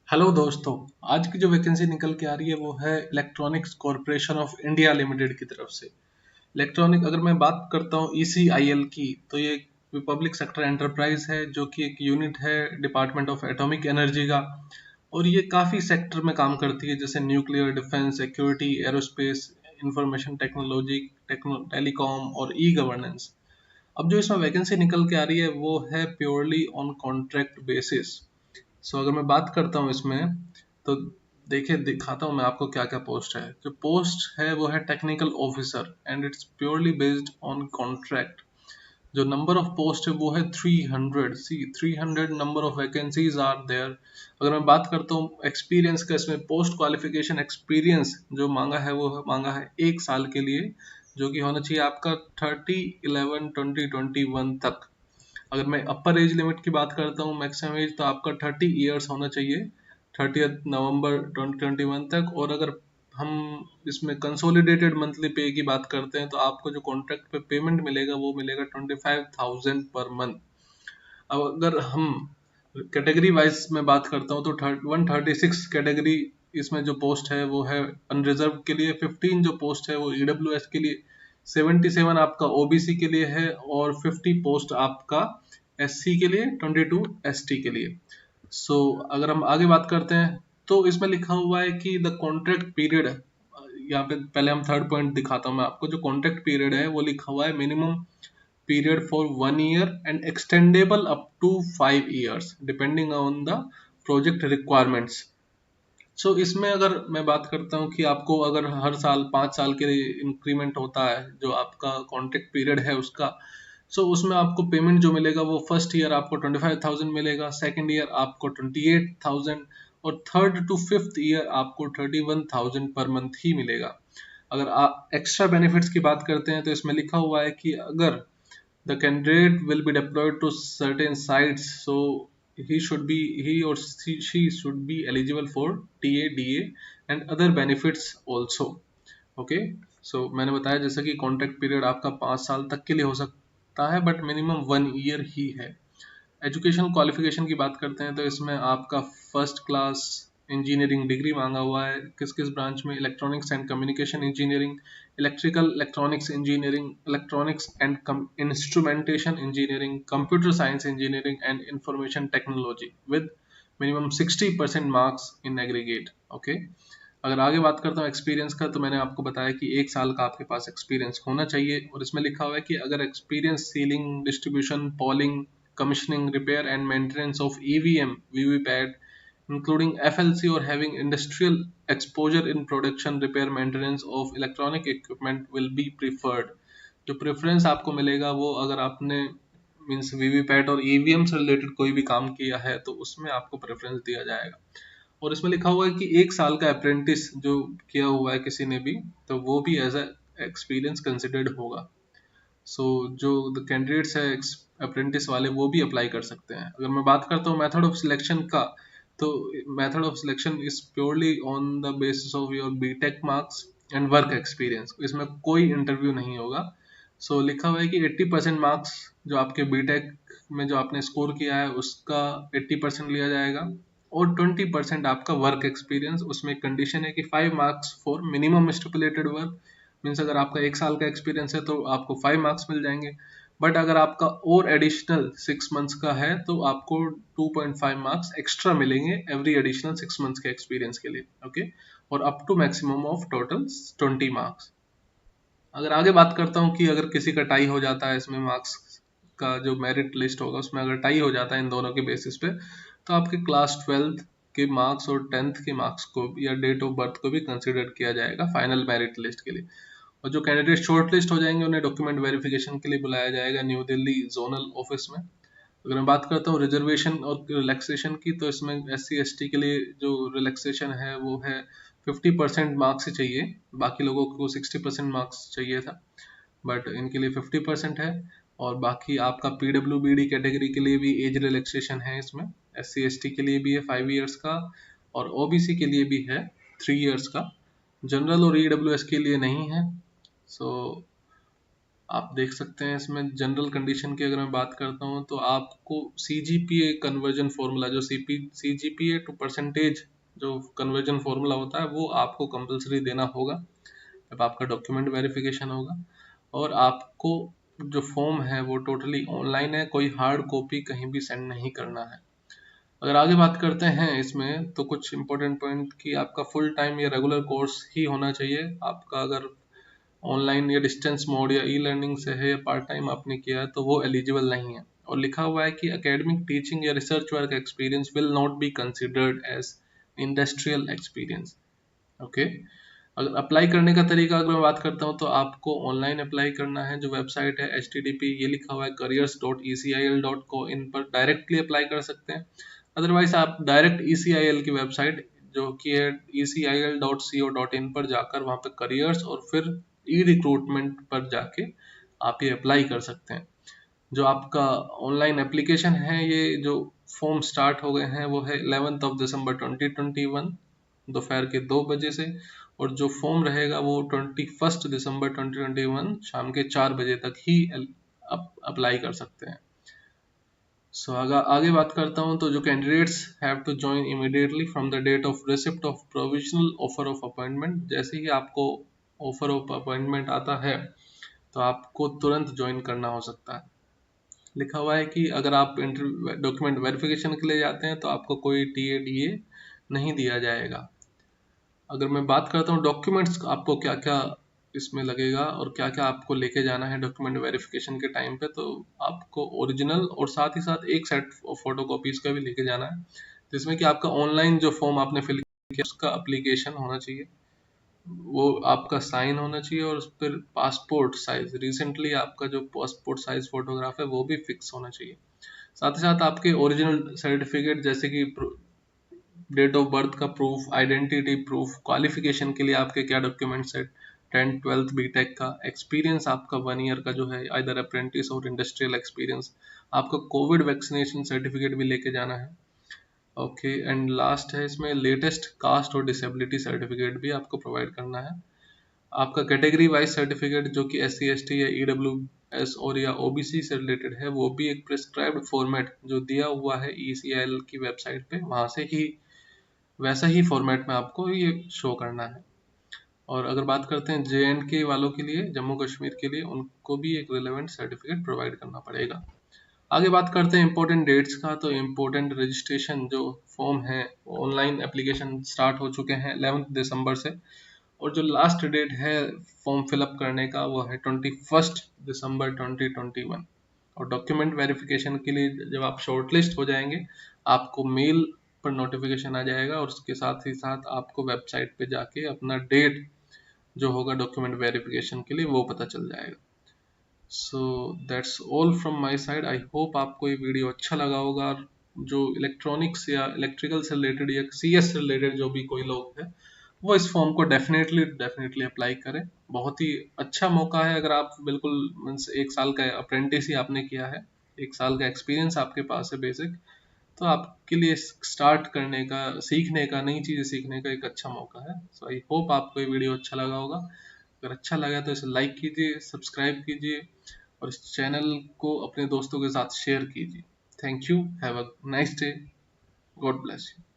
Hello दोस्तों। आज की जो वैकेंसी निकल के आ रही है वो है electronics corporation of India limited की तरफ से। इलेक्ट्रॉनिक अगर मैं बात करता हूँ ECIL की, तो ये पब्लिक सेक्टर एंटरप्राइज है जो कि एक यूनिट है डिपार्टमेंट ऑफ एटॉमिक एनर्जी का। और ये काफ़ी सेक्टर में काम करती है, जैसे nuclear, defence, security, aerospace, information technology, telecom और ई गवर्नेंस। अब जो इसमें वैकेंसी निकल के आ रही है वो है प्योरली ऑन कॉन्ट्रैक्ट बेसिस। अगर मैं बात करता हूँ इसमें, तो देखिए दिखाता हूँ मैं आपको क्या क्या पोस्ट है। जो पोस्ट है वो है technical officer and it's purely based on contract. जो नंबर ऑफ पोस्ट है वो है 300। See 300 number of vacancies are there. अगर मैं बात करता हूँ एक्सपीरियंस का, इसमें पोस्ट क्वालिफिकेशन एक्सपीरियंस जो मांगा है वो मांगा है 1 साल के लिए, जो कि होना चाहिए आपका 30/11/2021 तक। अगर मैं अपर एज लिमिट की बात करता हूँ, मैक्सिमम एज तो आपका 30 ईयर्स होना चाहिए 30 नवंबर 2021 तक। और अगर हम इसमें कंसोलिडेटेड मंथली पे की बात करते हैं तो आपको जो कॉन्ट्रैक्ट पे पेमेंट मिलेगा वो मिलेगा 25,000 पर मंथ। अब अगर हम कैटेगरी वाइज में बात करता हूँ तो 136 कैटेगरी इसमें जो पोस्ट है वो है अनरिजर्व के लिए, 15 जो पोस्ट है वो EWS के लिए, 77 आपका OBC के लिए है और 50 पोस्ट आपका SC के लिए, 22 ST के लिए। अगर हम आगे बात करते हैं तो इसमें लिखा हुआ है कि द कॉन्ट्रैक्ट पीरियड, यहाँ पे पहले हम थर्ड पॉइंट दिखाता हूँ मैं आपको। जो कॉन्ट्रैक्ट पीरियड है वो लिखा हुआ है minimum period for 1 year and extendable up to 5 years depending on the project requirements। इसमें अगर मैं बात करता हूँ कि आपको अगर हर साल 5 साल के लिए इंक्रीमेंट होता है जो आपका कॉन्ट्रैक्ट पीरियड है उसका, उसमें आपको पेमेंट जो मिलेगा वो फर्स्ट ईयर आपको 25,000 मिलेगा, सेकेंड ईयर आपको 28,000 और थर्ड टू फिफ्थ ईयर आपको 31,000 पर मंथ ही मिलेगा। अगर आप एक्स्ट्रा बेनिफिट्स की बात करते हैं तो इसमें लिखा हुआ है कि अगर the candidate will be deployed to certain sites, so he or she should be eligible for TADA and other benefits also। Okay. मैंने बताया जैसा कि कॉन्ट्रैक्ट पीरियड आपका 5 साल तक के लिए हो सकता है बट मिनिमम 1 ईयर ही है। एजुकेशनल क्वालिफिकेशन की बात करते हैं तो इसमें आपका फर्स्ट क्लास इंजीनियरिंग डिग्री मांगा हुआ है। किस किस ब्रांच में? Electronics and communication engineering, electrical electronics engineering, electronics and instrumentation engineering, computer science engineering and information technology with minimum 60% marks in aggregate. Okay. अगर आगे बात करता हूँ एक्सपीरियंस का, तो मैंने आपको बताया कि 1 साल का आपके पास एक्सपीरियंस होना चाहिए। और इसमें लिखा हुआ है कि अगर experience ceiling, distribution, polling, commissioning, repair and maintenance of EVM, VVPAT, including FLC or having industrial exposure in production, repair, maintenance of electronic equipment will be preferred। जो प्रेफरेंस आपको मिलेगा वो अगर आपने मीन्स वीवीपैट और ईवीएम से related कोई भी काम किया है तो उसमें आपको प्रेफरेंस दिया जाएगा। और इसमें लिखा हुआ है कि 1 साल का अप्रेंटिस जो किया हुआ है किसी ने भी, तो वो भी एज ए एक्सपीरियंस कंसिडर्ड होगा। जो द कैंडिडेट्स है अप्रेंटिस वाले वो भी अप्लाई कर सकते हैं। अगर मैं बात करता हूँ मेथड ऑफ सिलेक्शन का, तो method of selection is purely on the basis of your BTech marks and work experience. इसमें कोई इंटरव्यू नहीं होगा। लिखा हुआ है कि 80% मार्क्स जो आपके बीटेक में जो आपने स्कोर किया है उसका 80% लिया जाएगा और 20% आपका वर्क एक्सपीरियंस। उसमें कंडीशन है कि 5 marks for minimum stipulated work. Means अगर आपका 1 साल का एक्सपीरियंस है तो आपको 5 मार्क्स मिल जाएंगे, बट अगर आपका और एडिशनल 6 मंथ्स का है तो आपको 2.5 मार्क्स एक्स्ट्रा मिलेंगे एवरी एडिशनल 6 मंथ्स के एक्सपीरियंस के लिए। ओके। और up to maximum of total 20 marks. अगर आगे बात करता हूँ कि अगर किसी का टाई हो जाता है, इसमें मार्क्स का जो मेरिट लिस्ट होगा उसमें अगर टाई हो जाता है इन दोनों के बेसिस पे, तो आपके क्लास 12th के मार्क्स और 10th के मार्क्स को या डेट ऑफ बर्थ को भी कंसिडर किया जाएगा फाइनल मेरिट लिस्ट के लिए। और जो कैंडिडेट शॉर्ट लिस्ट हो जाएंगे उन्हें डॉक्यूमेंट वेरिफिकेशन के लिए बुलाया जाएगा न्यू दिल्ली जोनल ऑफिस में। अगर मैं बात करता हूँ रिजर्वेशन और रिलैक्सेशन की, तो इसमें SC ST के लिए जो रिलैक्सेशन है वो है 50% मार्क्स ही चाहिए। बाकी लोगों को 60% मार्क्स चाहिए था बट इनके लिए 50% है। और बाकी आपका PWBD कैटेगरी के लिए भी एज रिलैक्सेशन है इसमें। SC ST के लिए भी है 5 ईयर्स का और OBC के लिए भी है 3 ईयर्स का। जनरल और EWS के लिए नहीं है। सो आप देख सकते हैं इसमें जनरल कंडीशन की अगर मैं बात करता हूँ तो आपको CGPA कन्वर्जन फॉर्मूला, जो CGPA टू परसेंटेज जो कन्वर्जन फॉर्मूला होता है, वो आपको कंपलसरी देना होगा जब आपका डॉक्यूमेंट वेरिफिकेशन होगा। और आपको जो फॉर्म है वो टोटली ऑनलाइन है, कोई हार्ड कॉपी कहीं भी सेंड नहीं करना है। अगर आगे बात करते हैं इसमें तो कुछ इंपॉर्टेंट पॉइंट कि आपका फुल टाइम या रेगुलर कोर्स ही होना चाहिए। आपका अगर ऑनलाइन या डिस्टेंस मोड या ई लर्निंग से है या पार्ट टाइम आपने किया है तो वो एलिजिबल नहीं है। और लिखा हुआ है कि एकेडमिक टीचिंग या research work experience will not be considered as industrial experience. Okay. अगर अप्लाई करने का तरीका अगर मैं बात करता हूँ तो आपको ऑनलाइन अप्लाई करना है। जो वेबसाइट है HTTP, ये लिखा हुआ है careers.ecil.co, इन पर डायरेक्टली अप्लाई कर सकते हैं। अदरवाइज आप डायरेक्ट ECIL की वेबसाइट जो कि है ecil.co.in पर जाकर वहाँ पे करियर्स और फिर ई रिक्रूटमेंट पर जाके आप ये अप्लाई कर सकते हैं। जो आपका ऑनलाइन एप्लीकेशन है, ये जो फॉर्म स्टार्ट हो गए हैं वो है 11 दिसंबर 2021 दोपहर के 2 बजे से। और जो फॉर्म रहेगा वो 21 दिसंबर 2021 शाम के 4 बजे तक ही अप्लाई कर सकते हैं। सो आगे बात करता हूँ तो जो candidates have to join immediately from the date of receipt of provisional offer of appointment. जैसे ही आपको ऑफर ऑफ अपॉइंटमेंट आता है तो आपको तुरंत ज्वाइन करना हो सकता है। लिखा हुआ है कि अगर आप डॉक्यूमेंट वेरिफिकेशन के लिए जाते हैं तो आपको कोई TADA नहीं दिया जाएगा। अगर मैं बात करता हूँ डॉक्यूमेंट्स आपको क्या क्या इसमें लगेगा और क्या क्या आपको लेके जाना है डॉक्यूमेंट वेरिफिकेशन के टाइम पे, तो आपको ओरिजिनल और साथ ही साथ एक सेट फोटो कॉपीज का भी लेके जाना है, जिसमें कि आपका ऑनलाइन जो फॉर्म आपने फिल किया उसका अप्लीकेशन होना चाहिए, वो आपका साइन होना चाहिए, और उस पर पासपोर्ट साइज रिसेंटली आपका जो पासपोर्ट साइज फोटोग्राफ है वो भी फिक्स होना चाहिए। साथ ही साथ आपके ओरिजिनल सर्टिफिकेट जैसे कि डेट ऑफ बर्थ का प्रूफ, आइडेंटिटी प्रूफ, क्वालिफिकेशन के लिए आपके क्या डॉक्यूमेंट्स है, 10th 12th बीटेक का एक्सपीरियंस आपका 1 ईयर का जो है आइदर अप्रेंटिस और इंडस्ट्रियल एक्सपीरियंस, आपका कोविड वैक्सीनेशन सर्टिफिकेट भी लेके जाना है। ओके, एंड लास्ट है इसमें लेटेस्ट कास्ट और डिसेबिलिटी सर्टिफिकेट भी आपको प्रोवाइड करना है। आपका कैटेगरी वाइज सर्टिफिकेट जो कि SC ST या EWS और या OBC से रिलेटेड है, वो भी एक प्रिस्क्राइब्ड फॉर्मेट जो दिया हुआ है ECIL की वेबसाइट पे, वहां से ही वैसा ही फॉर्मेट में आपको ये शो करना है। और अगर बात करते हैं JNK वालों के लिए, जम्मू कश्मीर के लिए, उनको भी एक रिलेवेंट सर्टिफिकेट प्रोवाइड करना पड़ेगा। आगे बात करते हैं इंपॉर्टेंट डेट्स का, तो इंपॉर्टेंट रजिस्ट्रेशन जो फॉर्म है ऑनलाइन एप्लीकेशन स्टार्ट हो चुके हैं 11 दिसंबर से, और जो लास्ट डेट है फॉर्म फिलअप करने का वो है 21 दिसंबर 2021। और डॉक्यूमेंट वेरिफिकेशन के लिए जब आप शॉर्टलिस्ट हो जाएंगे आपको मेल पर नोटिफिकेशन आ जाएगा, और उसके साथ ही साथ आपको वेबसाइट पे जाके अपना डेट जो होगा डॉक्यूमेंट वेरिफिकेशन के लिए वो पता चल जाएगा। So that's all from my side. I hope आपको ये वीडियो अच्छा लगा होगा, और जो इलेक्ट्रॉनिक्स या इलेक्ट्रिकल से रिलेटेड या CS से रिलेटेड जो भी कोई लोग हैं वो इस फॉर्म को डेफिनेटली डेफिनेटली अप्लाई करें। बहुत ही अच्छा मौका है। अगर आप बिल्कुल मीन्स 1 साल का अप्रेंटिस ही आपने किया है, 1 साल का एक्सपीरियंस आपके पास है बेसिक, तो आपके लिए स्टार्ट करने का, सीखने का, नई चीज़ें सीखने का एक अच्छा मौका है। सो आई होप आपको ये वीडियो अच्छा लगा होगा। अगर अच्छा लगा तो इसे लाइक कीजिए, सब्सक्राइब कीजिए, और इस चैनल को अपने दोस्तों के साथ शेयर कीजिए। Thank you, have a nice day, God bless you.